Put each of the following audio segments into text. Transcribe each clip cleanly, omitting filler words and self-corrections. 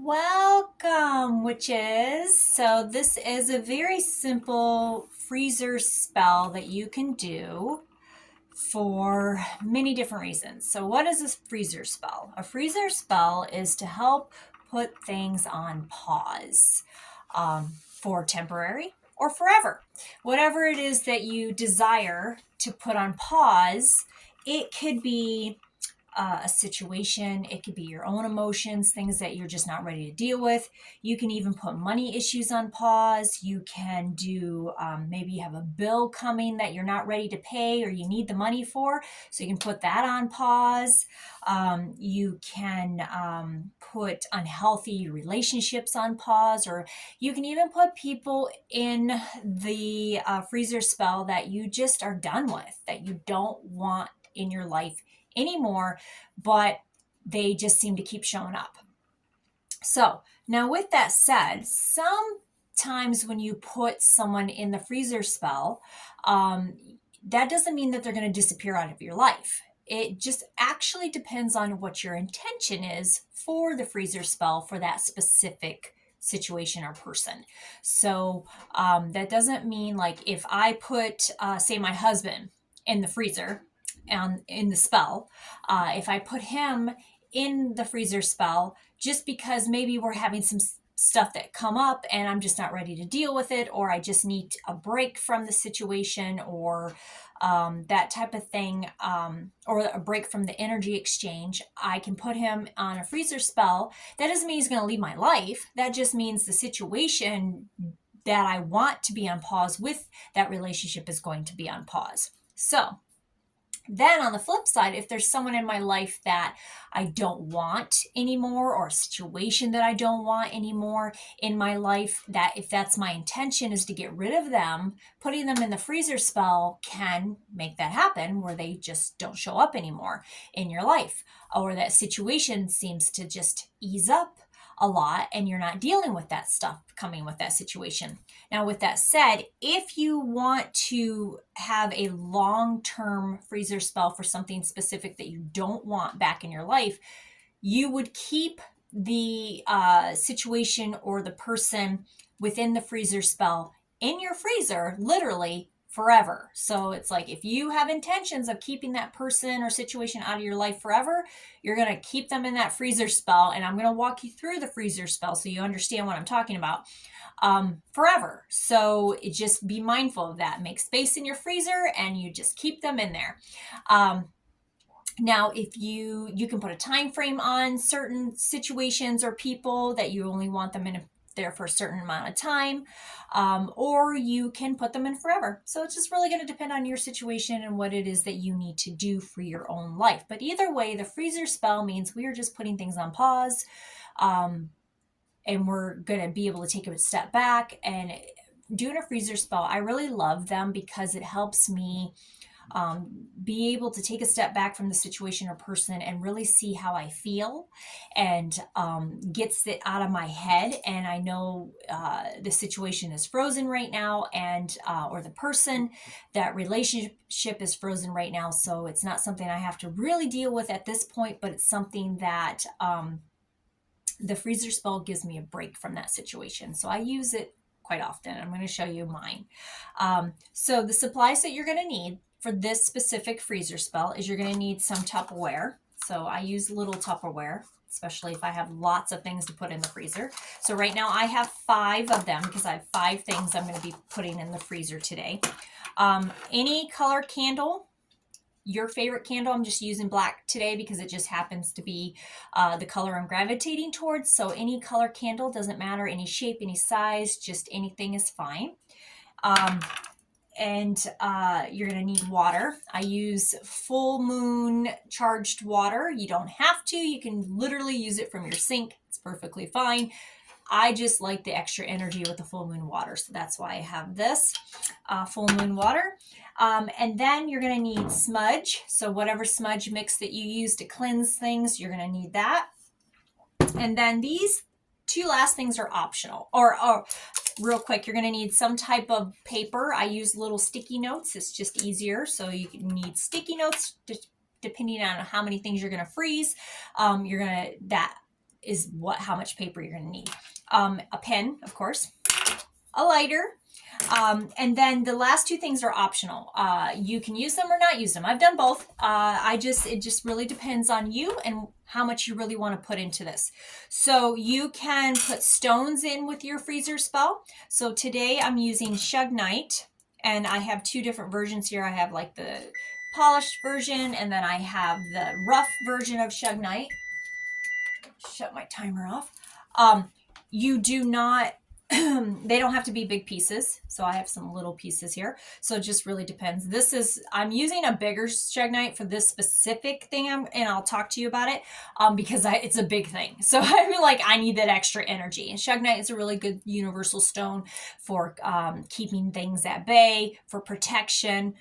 Welcome, witches. So, this is a very simple freezer spell that you can do for many different reasons. So, what is this freezer spell? A freezer spell is to help put things on pause for temporary or forever. Whatever it is that you desire to put on pause, it could be a situation. It could be your own emotions, things that you're just not ready to deal with. You can even put money issues on pause. You can do, maybe you have a bill coming that you're not ready to pay or you need the money for. So you can put that on pause. You can put unhealthy relationships on pause, or you can even put people in the freezer spell that you just are done with, that you don't want in your life anymore, but they just seem to keep showing up. So now with that said, sometimes when you put someone in the freezer spell, that doesn't mean that they're going to disappear out of your life. It just actually depends on what your intention is for the freezer spell for that specific situation or person. So that doesn't mean, like, if I put, say, my husband in the freezer and in the spell, if I put him in the freezer spell just because maybe we're having some stuff that come up and I'm just not ready to deal with it, or I just need a break from the situation, or that type of thing, or a break from the energy exchange, I can put him on a freezer spell. That doesn't mean he's going to leave my life. That just means the situation that I want to be on pause with that relationship is going to be on pause. So then on the flip side, if there's someone in my life that I don't want anymore, or a situation that I don't want anymore in my life, that if that's my intention is to get rid of them, putting them in the freezer spell can make that happen, where they just don't show up anymore in your life, or that situation seems to just ease up a lot and you're not dealing with that stuff coming with that situation. Now, with that said, if you want to have a long-term freezer spell for something specific that you don't want back in your life, you would keep the situation or the person within the freezer spell in your freezer literally forever. So it's like, if you have intentions of keeping that person or situation out of your life forever, you're going to keep them in that freezer spell. And I'm going to walk you through the freezer spell so you understand what I'm talking about, forever. So just be mindful of that. Make space in your freezer and you just keep them in there. Now, if you can put a time frame on certain situations or people, that you only want them there for a certain amount of time, or you can put them in forever. So it's just really going to depend on your situation and what it is that you need to do for your own life. But either way, the freezer spell means we are just putting things on pause, and we're going to be able to take a step back. And doing a freezer spell, I really love them because it helps me be able to take a step back from the situation or person and really see how I feel, and gets it out of my head. And I know the situation is frozen right now, and or the person, that relationship is frozen right now. So it's not something I have to really deal with at this point, but it's something that the freezer spell gives me a break from that situation. So I use it quite often. I'm going to show you mine. So the supplies that you're going to need for this specific freezer spell is, you're going to need some Tupperware. So I use little Tupperware, especially if I have lots of things to put in the freezer. So right now I have 5 of them because I have 5 things I'm going to be putting in the freezer today. Any color candle, your favorite candle. I'm just using black today because it just happens to be the color I'm gravitating towards. So any color candle, doesn't matter, any shape, any size, just anything is fine. And you're going to need water. I use full moon charged water. You don't have to. You can literally use it from your sink. It's perfectly fine. I just like the extra energy with the full moon water. So that's why I have this full moon water. And then you're going to need smudge. So whatever smudge mix that you use to cleanse things, you're going to need that. And then these 2 last things are optional, or real quick, you're going to need some type of paper. I use little sticky notes. It's just easier. So you need sticky notes depending on how many things you're going to freeze. That is how much paper you're going to need. A pen, of course, a lighter, and then the last two things are optional. You can use them or not use them. I've done both. It just really depends on you and how much you really want to put into this. So you can put stones in with your freezer spell. So today I'm using Shugnite, and I have two different versions here. I have like the polished version, and then I have the rough version of Shugnite. Shut my timer off. You do not, they don't have to be big pieces. So I have some little pieces here. So it just really depends. I'm using a bigger Shugnite for this specific thing, and I'll talk to you about it because it's a big thing. So I feel like I need that extra energy. And Shugnite is a really good universal stone for keeping things at bay, for protection,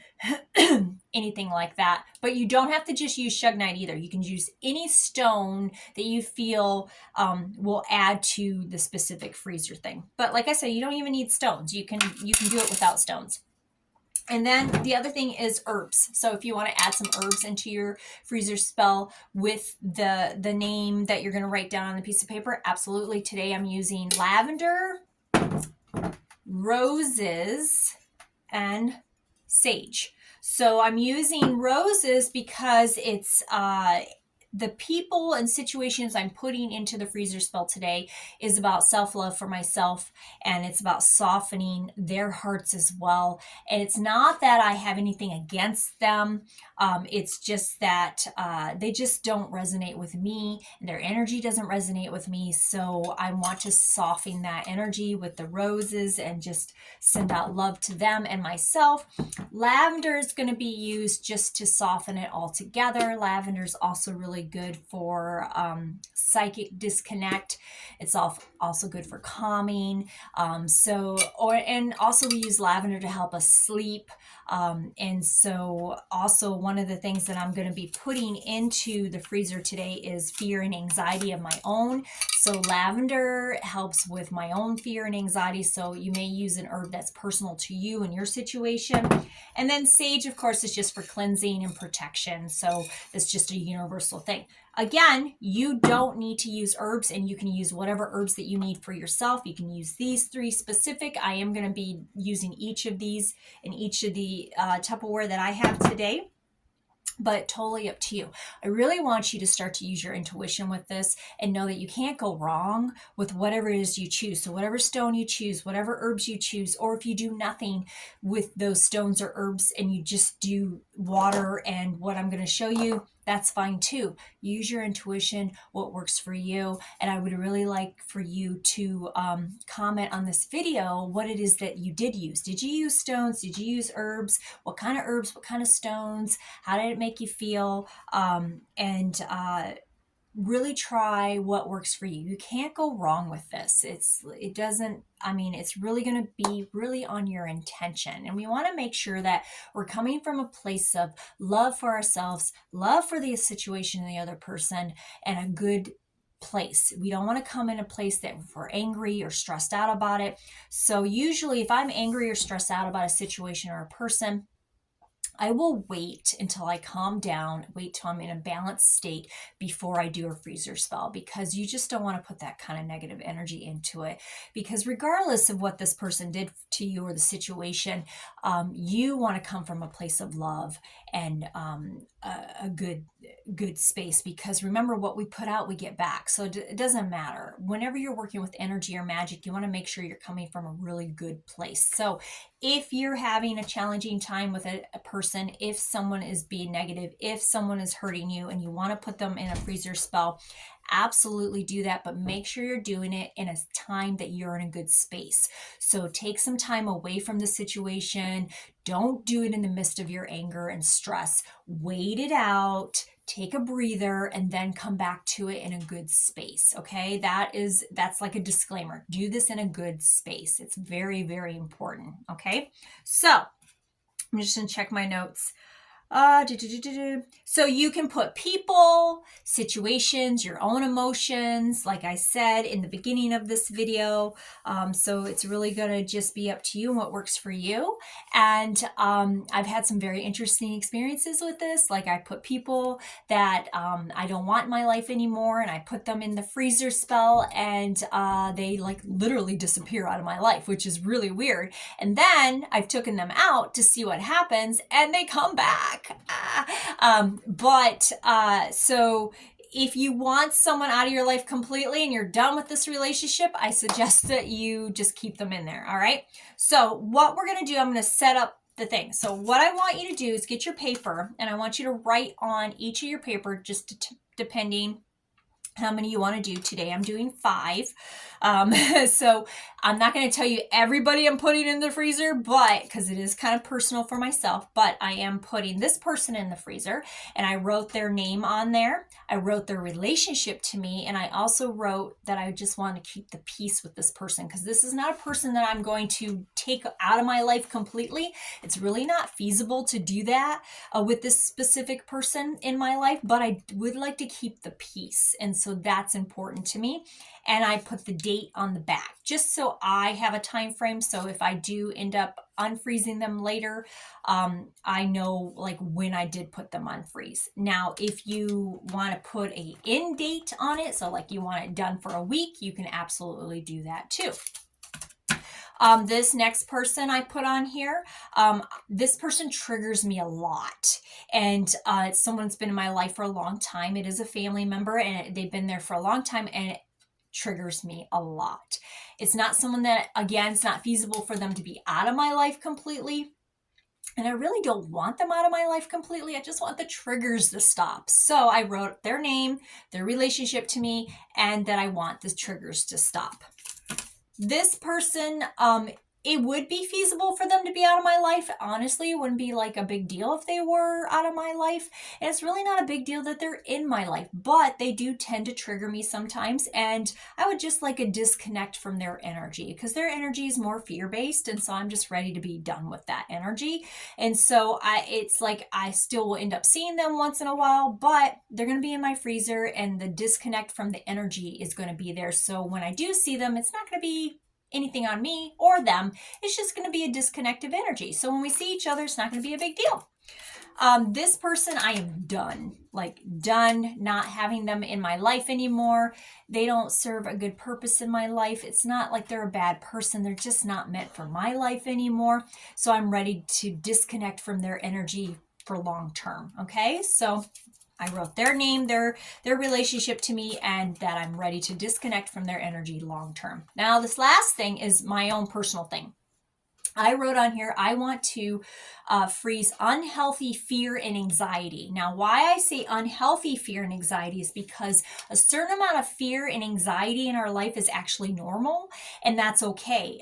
anything like that. But you don't have to just use Shugnite either. You can use any stone that you feel will add to the specific freezer thing. But like I said, you don't even need stones. You can do it without stones. And then the other thing is herbs. So if you want to add some herbs into your freezer spell with the name that you're going to write down on the piece of paper, absolutely. Today I'm using lavender, roses, and sage. So I'm using roses because it's the people and situations I'm putting into the freezer spell today is about self-love for myself, and it's about softening their hearts as well. And it's not that I have anything against them. It's just that they just don't resonate with me, and their energy doesn't resonate with me. So I want to soften that energy with the roses and just send out love to them and myself. Lavender is going to be used just to soften it all together. Lavender is also really good for psychic disconnect. It's also good for calming. And also we use lavender to help us sleep. And so also one of the things that I'm going to be putting into the freezer today is fear and anxiety of my own. So lavender helps with my own fear and anxiety. So you may use an herb that's personal to you and your situation. And then sage, of course, is just for cleansing and protection. So it's just a universal thing. Again, you don't need to use herbs, and you can use whatever herbs that you need for yourself. You can use these three specific. I am going to be using each of these in each of the Tupperware that I have today, but totally up to you. I really want you to start to use your intuition with this and know that you can't go wrong with whatever it is you choose. So whatever stone you choose, whatever herbs you choose, or if you do nothing with those stones or herbs and you just do water and what I'm going to show you, that's fine too. Use your intuition, what works for you. And I would really like for you to comment on this video what it is that you did use. Did you use stones? Did you use herbs? What kind of herbs? What kind of stones? How did it make you feel? Really try what works for you. You can't go wrong with this. It's really going to be really on your intention. And we want to make sure that we're coming from a place of love for ourselves, love for the situation and the other person, and a good place. We don't want to come in a place that we're angry or stressed out about it. So usually if I'm angry or stressed out about a situation or a person, I will wait until I calm down, wait till I'm in a balanced state before I do a freezer spell, because you just don't want to put that kind of negative energy into it. Because regardless of what this person did to you or the situation, you want to come from a place of love and a good space, because remember, what we put out, we get back. So it doesn't matter. Whenever you're working with energy or magic, you want to make sure you're coming from a really good place. So if you're having a challenging time with a person, if someone is being negative, if someone is hurting you and you want to put them in a freezer spell, absolutely do that, but make sure you're doing it in a time that you're in a good space. So take some time away from the situation. Don't do it in the midst of your anger and stress. Wait it out, take a breather, and then come back to it in a good space. Okay, that's like a disclaimer. Do this in a good space. It's very, very important. Okay, so I'm just gonna check my notes. So you can put people, situations, your own emotions, like I said in the beginning of this video. So it's really going to just be up to you and what works for you. And I've had some very interesting experiences with this. Like I put people that I don't want in my life anymore, and I put them in the freezer spell, and they like literally disappear out of my life, which is really weird. And then I've taken them out to see what happens, and they come back. So if you want someone out of your life completely and you're done with this relationship, I suggest that you just keep them in there. All right. So what we're going to do, I'm going to set up the thing. So what I want you to do is get your paper, and I want you to write on each of your paper, just depending how many you want to do. Today I'm doing 5. So I'm not going to tell you everybody I'm putting in the freezer, but because it is kind of personal for myself, but I am putting this person in the freezer, and I wrote their name on there. I wrote their relationship to me, and I also wrote that I just want to keep the peace with this person, because this is not a person that I'm going to take out of my life completely. It's really not feasible to do that with this specific person in my life, but I would like to keep the peace. And so that's important to me. And I put the date on the back just so I have a time frame. So if I do end up unfreezing them later, I know like when I did put them on freeze. Now, if you want to put a end date on it, so like you want it done for a week, you can absolutely do that too. This next person I put on here, this person triggers me a lot, and it's someone that's been in my life for a long time. It is a family member, and they've been there for a long time, and it triggers me a lot. It's not someone that, again, it's not feasible for them to be out of my life completely. And I really don't want them out of my life completely. I just want the triggers to stop. So I wrote their name, their relationship to me, and that I want the triggers to stop. This person, it would be feasible for them to be out of my life. Honestly, it wouldn't be like a big deal if they were out of my life. And it's really not a big deal that they're in my life, but they do tend to trigger me sometimes. And I would just like a disconnect from their energy, because their energy is more fear-based. And so I'm just ready to be done with that energy. And so it's like I still will end up seeing them once in a while, but they're going to be in my freezer, and the disconnect from the energy is going to be there. So when I do see them, it's not going to be anything on me or them. It's just going to be a disconnect of energy. So when we see each other, it's not going to be a big deal. This person, I am done, like done not having them in my life anymore. They don't serve a good purpose in my life. It's not like they're a bad person. They're just not meant for my life anymore. So I'm ready to disconnect from their energy for long term. Okay. So I wrote their name, their relationship to me, and that I'm ready to disconnect from their energy long term. Now, this last thing is my own personal thing. I wrote on here, I want to freeze unhealthy fear and anxiety. Now, why I say unhealthy fear and anxiety is because a certain amount of fear and anxiety in our life is actually normal, and that's okay.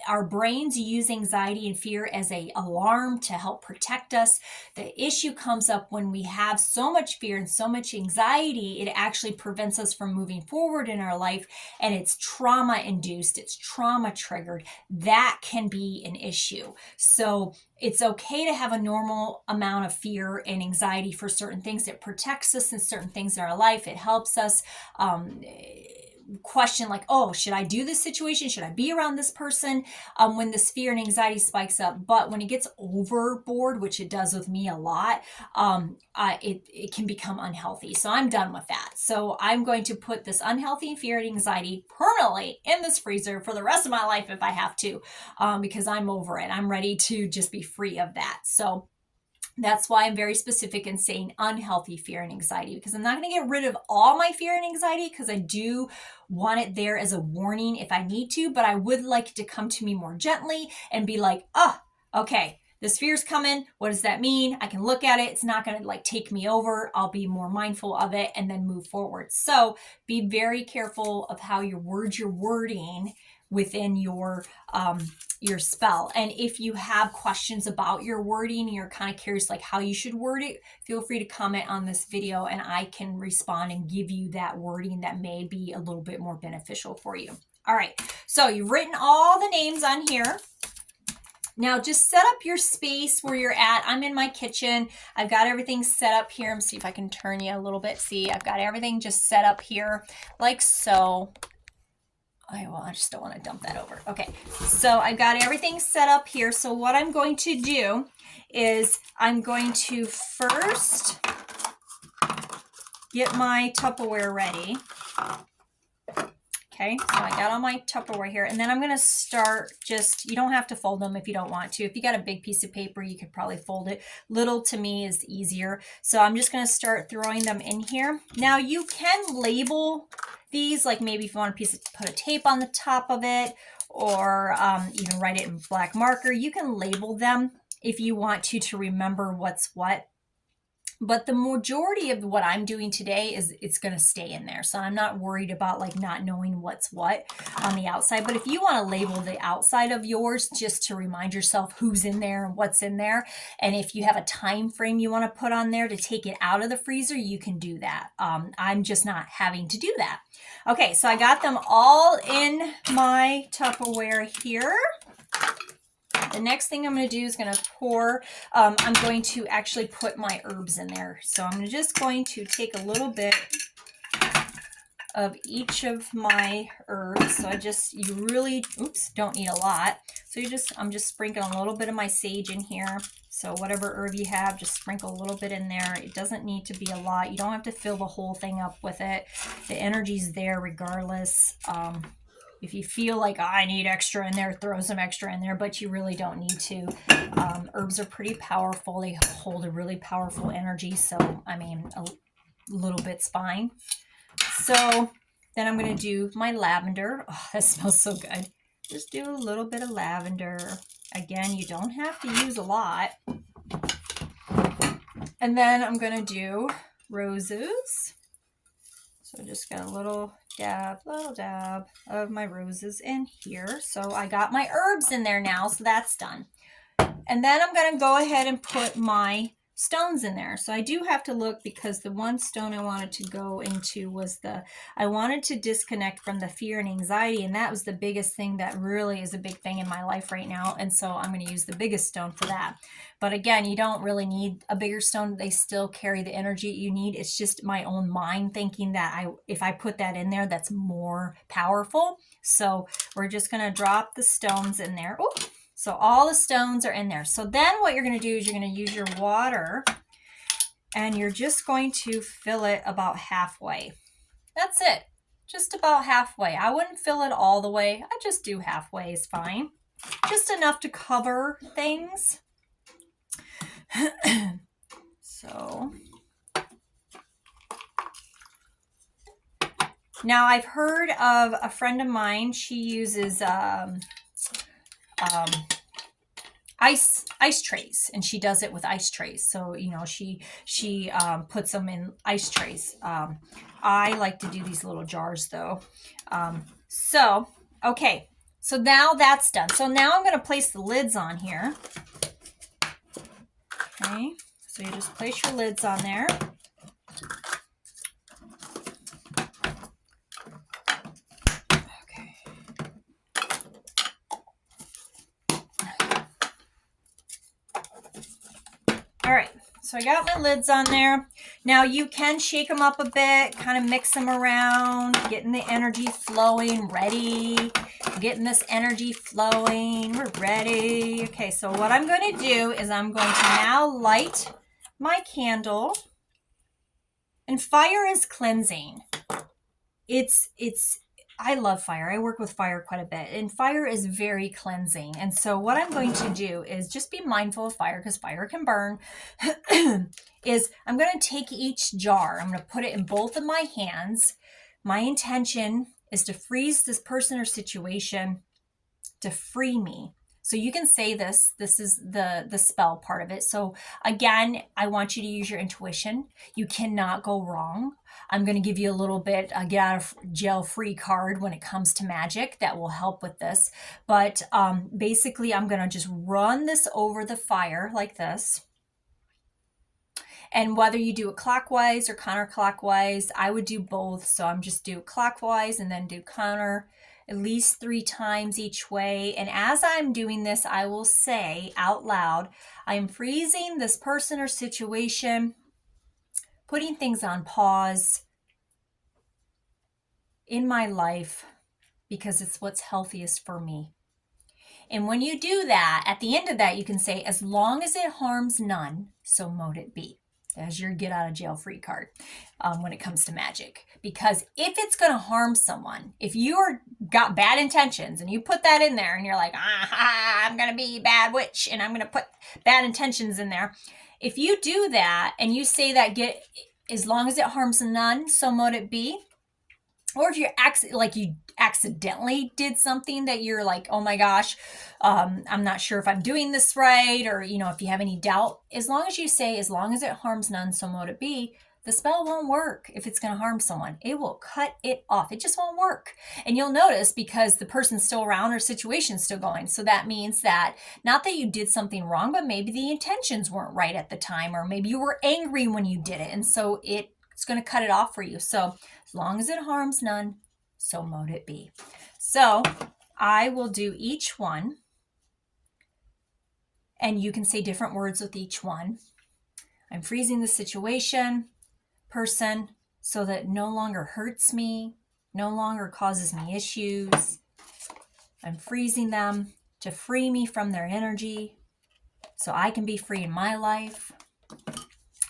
Our brains use anxiety and fear as an alarm to help protect us. The issue comes up when we have so much fear and so much anxiety, it actually prevents us from moving forward in our life, and it's trauma induced, it's trauma triggered. That can be an issue. So it's okay to have a normal amount of fear and anxiety for certain things. It protects us in certain things in our life. It helps us question like, oh, should I do this situation? Should I be around this person? When this fear and anxiety spikes up. But when it gets overboard, which it does with me a lot, it can become unhealthy. So I'm done with that. So I'm going to put this unhealthy fear and anxiety permanently in this freezer for the rest of my life if I have to, because I'm over it. I'm ready to just be free of that. So that's why I'm very specific in saying unhealthy fear and anxiety, because I'm not going to get rid of all my fear and anxiety, because I do want it there as a warning if I need to, but I would like it to come to me more gently and be like, oh, okay, this fear's coming. What does that mean? I can look at it. It's not going to like take me over. I'll be more mindful of it and then move forward. So be very careful of how your words, you're wording within your spell. And if you have questions about your wording and you're kind of curious like how you should word it, feel free to comment on this video and I can respond and give you that wording that may be a little bit more beneficial for you. All right, so you've written all the names on here. Now just set up your space where you're at. I'm in my kitchen. I've got everything set up here. Let me see if I can turn you a little bit. See, I've got everything just set up here like so. I just don't want to dump that over. Okay, so I've got everything set up here. So what I'm going to do is I'm going to first get my Tupperware ready. Okay, so I got all my Tupperware here, and then I'm going to start just, you don't have to fold them if you don't want to. If you got a big piece of paper, you could probably fold it. Little to me is easier. So I'm just going to start throwing them in here. Now you can label these, like maybe if you want a piece of, put a tape on the top of it, or even write it in black marker. You can label them if you want to remember what's what. But the majority of what I'm doing today is it's going to stay in there. So I'm not worried about like not knowing what's what on the outside. But if you want to label the outside of yours just to remind yourself who's in there and what's in there, and if you have a time frame you want to put on there to take it out of the freezer, you can do that. I'm just not having to do that. Okay, so I got them all in my Tupperware here. The next thing I'm going to do is going to pour, I'm going to actually put my herbs in there. So I'm just going to take a little bit of each of my herbs. So you really, don't need a lot. So I'm just sprinkling a little bit of my sage in here. So whatever herb you have, just sprinkle a little bit in there. It doesn't need to be a lot. You don't have to fill the whole thing up with it. The energy's there regardless. If you feel like, I need extra in there, throw some extra in there, but you really don't need to. Herbs are pretty powerful. They hold a really powerful energy. So, I mean, a little bit's fine. So then I'm going to do my lavender. Oh, that smells so good. Just do a little bit of lavender. Again, you don't have to use a lot. And then I'm going to do roses. So just got a little dab of my roses in here. So I got my herbs in there now, so that's done. And then I'm going to go ahead and put my stones in there. So I do have to look, because the one stone I wanted to go into was I wanted to disconnect from the fear and anxiety, and that was the biggest thing that really is a big thing in my life right now. And so I'm going to use the biggest stone for that. But again, you don't really need a bigger stone. They still carry the energy you need. It's just my own mind thinking that if I put that in there, that's more powerful. So we're just going to drop the stones in there. Oh, so all the stones are in there. So then what you're going to do is you're going to use your water, and you're just going to fill it about halfway. That's it. Just about halfway. I wouldn't fill it all the way. I just do halfway is fine. Just enough to cover things. So now I've heard of a friend of mine. She uses ice trays, and she does it with ice trays. So she puts them in ice trays. I like to do these little jars though. So okay, so now that's done. So now I'm going to place the lids on here. Okay, so you just place your lids on there. All right, so I got my lids on there. Now you can shake them up a bit, kind of mix them around, getting the energy flowing, ready. Getting this energy flowing, we're ready. Okay, so what I'm going to do is I'm going to now light my candle. And fire is cleansing. I love fire. I work with fire quite a bit, and fire is very cleansing. And so what I'm going to do is just be mindful of fire, because fire can burn. Is I'm going to take each jar. I'm going to put it in both of my hands. My intention is to freeze this person or situation, to free me. So you can say this is the spell part of it. So again, I want you to use your intuition. You cannot go wrong. I'm going to give you a little bit, a get out of jail free card when it comes to magic that will help with this. But basically, I'm going to just run this over the fire like this. And whether you do it clockwise or counterclockwise, I would do both. So I'm just do clockwise and then do counter at least 3 times each way. And as I'm doing this, I will say out loud, I am freezing this person or situation, putting things on pause in my life because it's what's healthiest for me. And when you do that, at the end of that, you can say, as long as it harms none, so mote it be. As your get out of jail free card when it comes to magic. Because if it's going to harm someone, if you're got bad intentions and you put that in there and you're like, I'm going to be bad witch and I'm going to put bad intentions in there. If you do that and you say that as long as it harms none, so mote it be. Or if you accidentally did something that you're like, oh my gosh, I'm not sure if I'm doing this right. Or, if you have any doubt, as long as you say, as long as it harms none, so mote it be, the spell won't work if it's going to harm someone. It will cut it off. It just won't work. And you'll notice because the person's still around or situation's still going. So that means that not that you did something wrong, but maybe the intentions weren't right at the time, or maybe you were angry when you did it. And so it's going to cut it off for you. So as long as it harms none, so mote it be. So I will do each one, and you can say different words with each one. I'm freezing the situation, person, so that it no longer hurts me, no longer causes me issues. I'm freezing them to free me from their energy so I can be free in my life.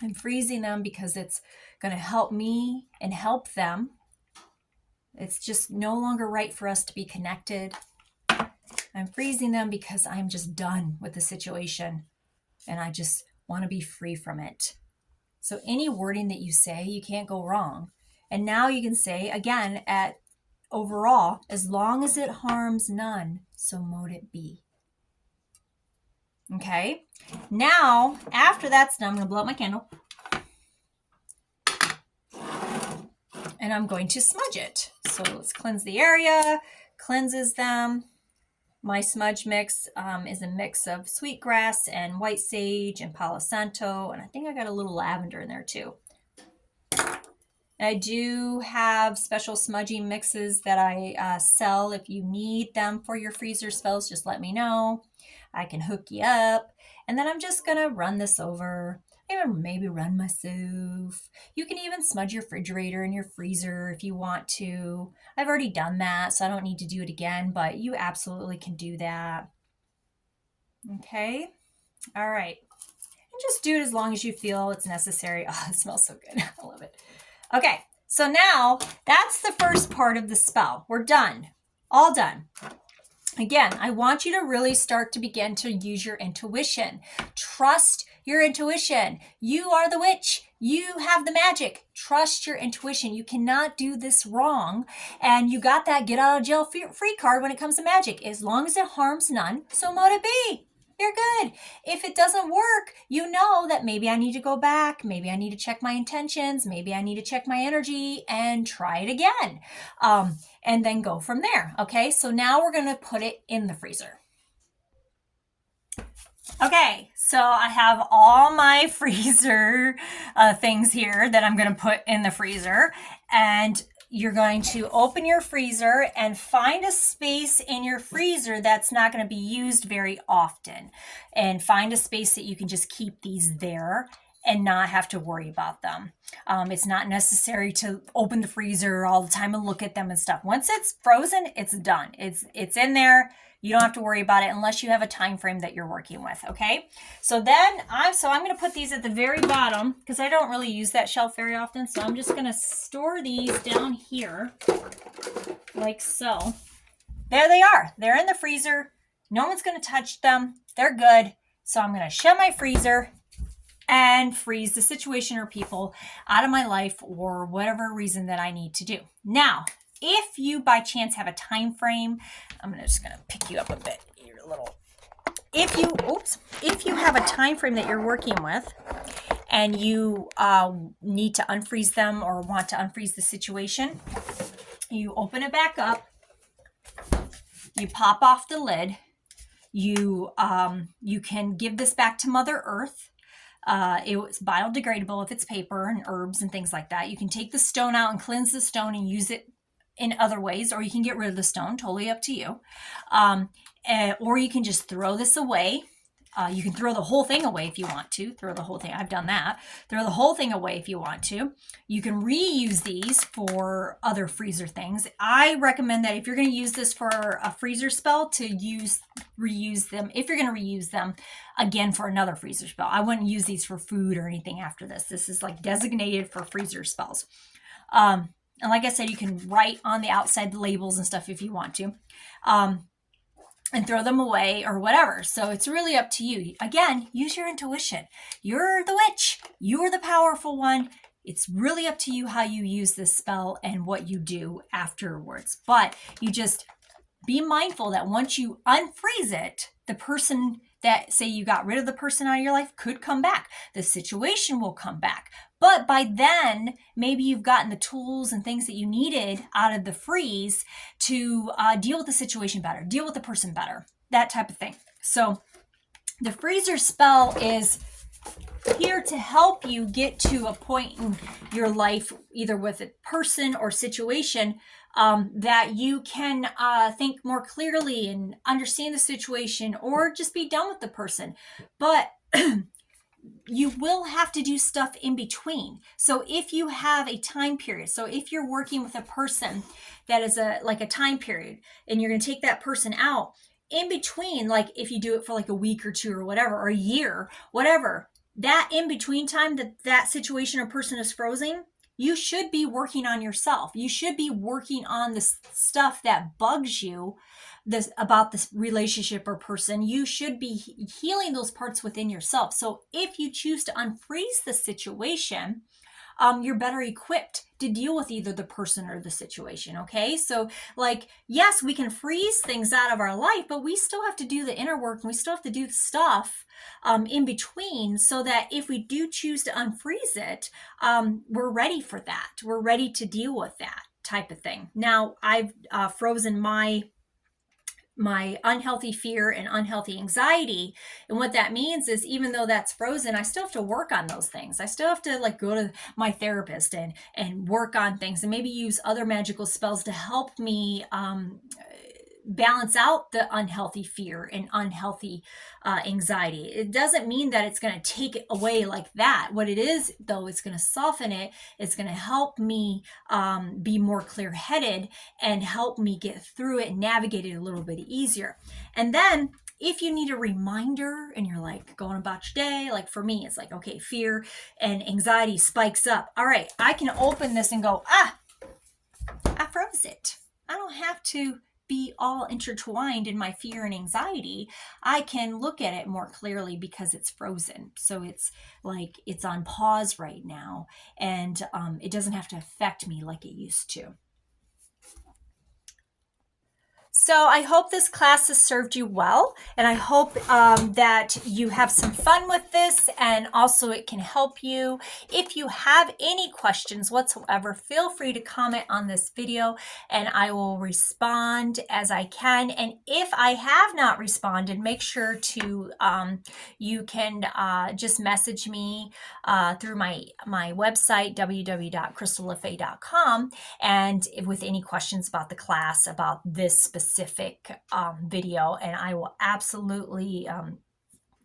I'm freezing them because it's going to help me and help them. It's just no longer right for us to be connected. I'm freezing them because I'm just done with the situation and I just want to be free from it. So any wording that you say, you can't go wrong. And now you can say again at overall, as long as it harms none, so mote it be. Okay. Now, after that's done, I'm going to blow out my candle. And I'm going to smudge it. So let's cleanse the area, cleanses them. My smudge mix is a mix of sweetgrass and white sage and palo santo. And I think I got a little lavender in there too. I do have special smudging mixes that I sell. If you need them for your freezer spells, just let me know. I can hook you up. And then I'm just going to run this over. Even maybe run myself. You can even smudge your refrigerator and your freezer if you want to. I've already done that, so I don't need to do it again, but you absolutely can do that. Okay. All right. And just do it as long as you feel it's necessary. Oh, it smells so good. I love it. Okay. So now that's the first part of the spell. We're done. All done. Again, I want you to really start to begin to use your intuition. Trust your intuition. You are the witch. You have the magic. Trust your intuition. You cannot do this wrong. And you got that get out of jail free card when it comes to magic. As long as it harms none, so mote it be. You're good. If it doesn't work, you know that maybe I need to go back. Maybe I need to check my intentions. Maybe I need to check my energy and try it again. And then go from there. Okay, so now we're going to put it in the freezer. Okay, so I have all my freezer things here that I'm going to put in the freezer. And you're going to open your freezer and find a space in your freezer that's not going to be used very often. And find a space that you can just keep these there and not have to worry about them. It's not necessary to open the freezer all the time and look at them and stuff. Once it's frozen, it's done. It's in there. You don't have to worry about it unless you have a time frame that you're working with, okay? So then I'm going to put these at the very bottom because I don't really use that shelf very often. So I'm just going to store these down here like so. There they are. They're in the freezer. No one's going to touch them. They're good. So I'm going to shut my freezer and freeze the situation or people out of my life or whatever reason that I need to do. Now, if you by chance have a time frame, I'm just going to pick you up a bit. You're a little. If you have a time frame that you're working with and you need to unfreeze them or want to unfreeze the situation, you open it back up. You pop off the lid. You can give this back to Mother Earth. It's biodegradable if it's paper and herbs and things like that. You can take the stone out and cleanse the stone and use it in other ways, or you can get rid of the stone, totally up to you. Or you can just throw this away. You can throw the whole thing away if you want to. Throw the whole thing. I've done that. Throw the whole thing away if you want to. You can reuse these for other freezer things. I recommend that if you're going to use this for a freezer spell, to reuse them. If you're going to reuse them again for another freezer spell, I wouldn't use these for food or anything after this. This is like designated for freezer spells. And like I said, you can write on the outside the labels and stuff if you want to. And throw them away or whatever. So it's really up to you. Again, use your intuition. You're the witch. You're the powerful one. It's really up to you how you use this spell and what you do afterwards. But you just be mindful that once you unfreeze it, the person that, say you got rid of the person out of your life, could come back. The situation will come back. But by then, maybe you've gotten the tools and things that you needed out of the freeze to deal with the situation better, deal with the person better, that type of thing. So the freezer spell is here to help you get to a point in your life, either with a person or situation, that you can think more clearly and understand the situation, or just be done with the person. But you will have to do stuff in between. So if you have a time period, so if you're working with a person that is like a time period, and you're going to take that person out in between, like if you do it for like a week or two or whatever, or a year, whatever, that in between time that situation or person is frozen, you should be working on yourself. You should be working on the stuff that bugs you about this relationship or person. You should be healing those parts within yourself. So if you choose to unfreeze the situation, you're better equipped to deal with either the person or the situation. Okay. So like, yes, we can freeze things out of our life, but we still have to do the inner work, and we still have to do the stuff in between, so that if we do choose to unfreeze it, we're ready for that. We're ready to deal with that type of thing. Now, I've frozen my unhealthy fear and unhealthy anxiety. And what that means is, even though that's frozen, I still have to work on those things. I still have to like go to my therapist and work on things, and maybe use other magical spells to help me balance out the unhealthy fear and unhealthy anxiety. It doesn't mean that it's going to take it away like that. What it is, though, it's going to soften it. It's going to help me be more clear-headed and help me get through it and navigate it a little bit easier. And then if you need a reminder and you're like going about your day, like for me, it's like, okay, fear and anxiety spikes up. All right, I can open this and go, I froze it. I don't have to be all intertwined in my fear and anxiety. I can look at it more clearly because it's frozen. So it's like it's on pause right now, and it doesn't have to affect me like it used to. So I hope this class has served you well, and I hope that you have some fun with this, and also it can help you. If you have any questions whatsoever, feel free to comment on this video, and I will respond as I can. And if I have not responded, make sure to you can just message me through my website, www.crystallafay.com, and with any questions about the class, about this specific video, and I will absolutely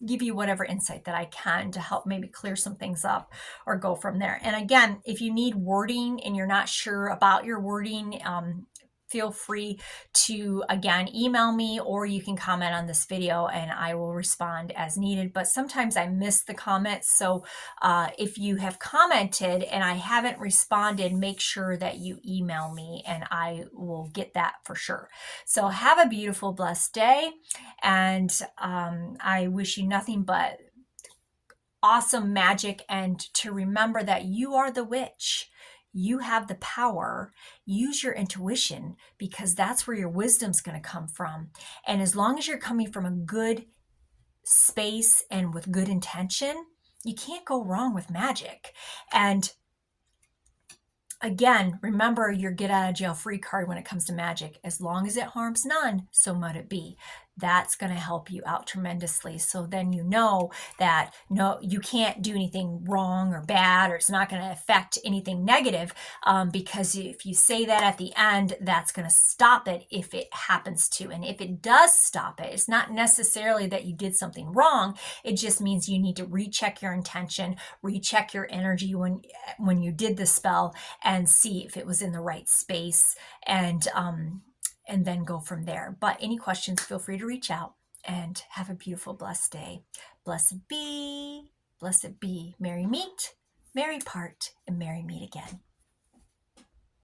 give you whatever insight that I can to help maybe clear some things up or go from there. And again, if you need wording and you're not sure about your wording, feel free to, again, email me, or you can comment on this video and I will respond as needed. But sometimes I miss the comments. So if you have commented and I haven't responded, make sure that you email me and I will get that for sure. So have a beautiful, blessed day. And I wish you nothing but awesome magic, and to remember that you are the witch. You have the power. Use your intuition, because that's where your wisdom's going to come from. And as long as you're coming from a good space and with good intention, you can't go wrong with magic. And again, remember your get out of jail free card when it comes to magic. As long as it harms none, so might it be. that's going to help you out tremendously. So then you know that no, you can't do anything wrong or bad, or it's not going to affect anything negative, because if you say that at the end, that's going to stop it if it happens to. And if it does stop it, it's not necessarily that you did something wrong. It just means you need to recheck your intention, recheck your energy when you did the spell, and see if it was in the right space, and then go from there. But any questions, feel free to reach out, and have a beautiful, blessed day. Blessed be, merry meet, merry part, and merry meet again.